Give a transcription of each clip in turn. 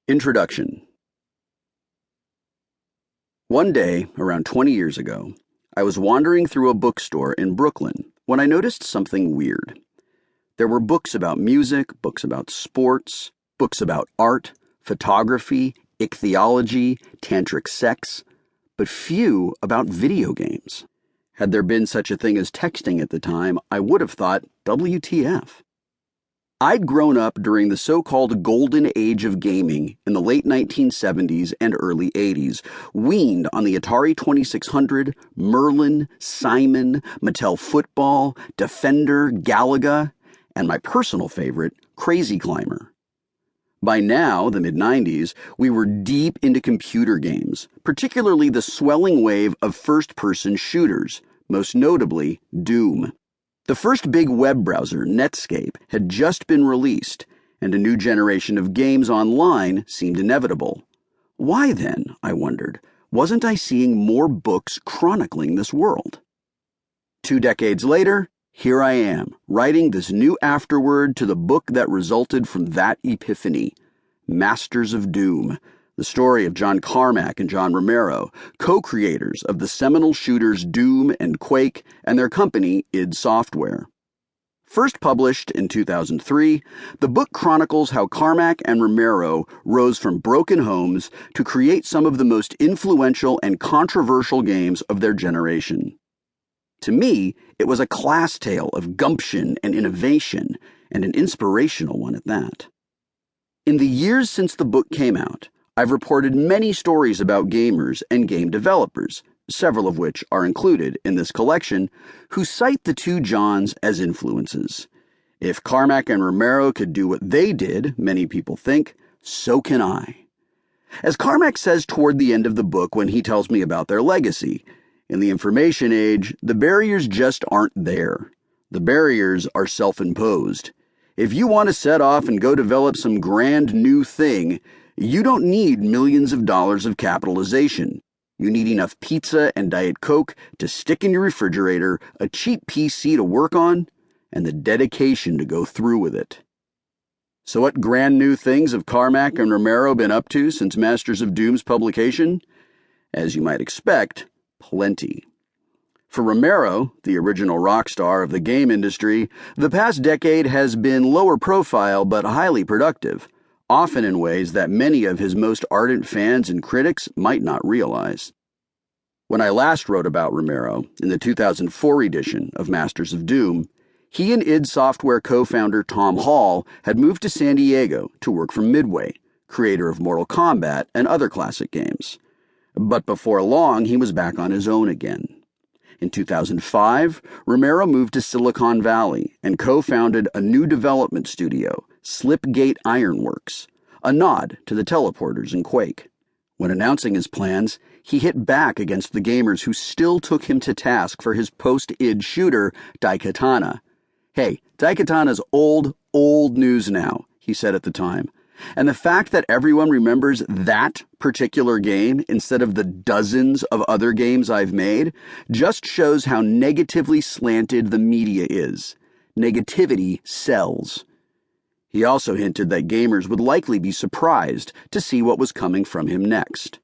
Introduction. One day, around 20 years ago, I was wandering through a bookstore in Brooklyn when I noticed something weird. There were books about music, books about sports, books about art, photography, ichthyology, tantric sex, but few about video games. Had there been such a thing as texting at the time, I would have thought, WTF? I'd grown up during the so-called golden age of gaming in the late 1970s and early 80s, weaned on the Atari 2600, Merlin, Simon, Mattel Football, Defender, Galaga, and my personal favorite, Crazy Climber. By now, the mid-90s, we were deep into computer games, particularly the swelling wave of first-person shooters, most notably Doom. The first big web browser, Netscape, had just been released, and a new generation of games online seemed inevitable. Why then, I wondered, wasn't I seeing more books chronicling this world? 2 decades later, here I am, writing this new afterword to the book that resulted from that epiphany, Masters of Doom, the story of John Carmack and John Romero, co-creators of the seminal shooters Doom and Quake and their company id Software. First published in 2003, the book chronicles how Carmack and Romero rose from broken homes to create some of the most influential and controversial games of their generation. To me, it was a class tale of gumption and innovation, and an inspirational one at that. In the years since the book came out, I've reported many stories about gamers and game developers, several of which are included in this collection, who cite the two Johns as influences. If Carmack and Romero could do what they did, many people think, so can I. As Carmack says toward the end of the book when he tells me about their legacy, in the information age, the barriers just aren't there. The barriers are self-imposed. If you want to set off and go develop some grand new thing, you don't need millions of dollars of capitalization. You need enough pizza and Diet Coke to stick in your refrigerator, a cheap PC to work on, and the dedication to go through with it. So what grand new things have Carmack and Romero been up to since Masters of Doom's publication? As you might expect, plenty. For Romero, the original rock star of the game industry, the past decade has been lower profile but highly productive, often in ways that many of his most ardent fans and critics might not realize. When I last wrote about Romero, in the 2004 edition of Masters of Doom, he and id Software co-founder Tom Hall had moved to San Diego to work for Midway, creator of Mortal Kombat and other classic games. But before long, he was back on his own again. In 2005, Romero moved to Silicon Valley and co-founded a new development studio, Slipgate Ironworks, a nod to the teleporters in Quake. When announcing his plans, he hit back against the gamers who still took him to task for his post-id shooter, Daikatana. Hey, Daikatana's old news now, he said at the time. And the fact that everyone remembers that particular game instead of the dozens of other games I've made just shows how negatively slanted the media is. Negativity sells. He also hinted that gamers would likely be surprised to see what was coming from him next.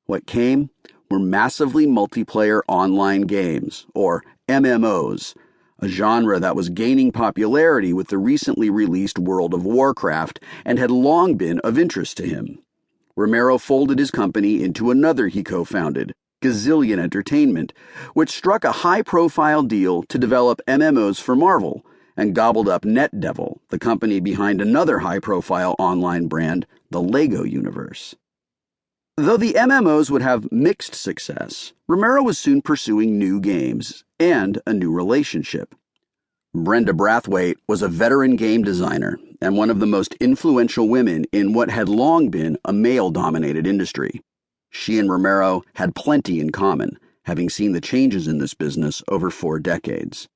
What came were massively multiplayer online games, or MMOs, a genre that was gaining popularity with the recently released World of Warcraft and had long been of interest to him. Romero folded his company into another he co-founded, Gazillion Entertainment, which struck a high-profile deal to develop MMOs for Marvel, and gobbled up NetDevil, the company behind another high-profile online brand, the Lego Universe. Though the MMOs would have mixed success, Romero was soon pursuing new games and a new relationship. Brenda Brathwaite was a veteran game designer and one of the most influential women in what had long been a male-dominated industry. She and Romero had plenty in common, having seen the changes in this business over 4 decades.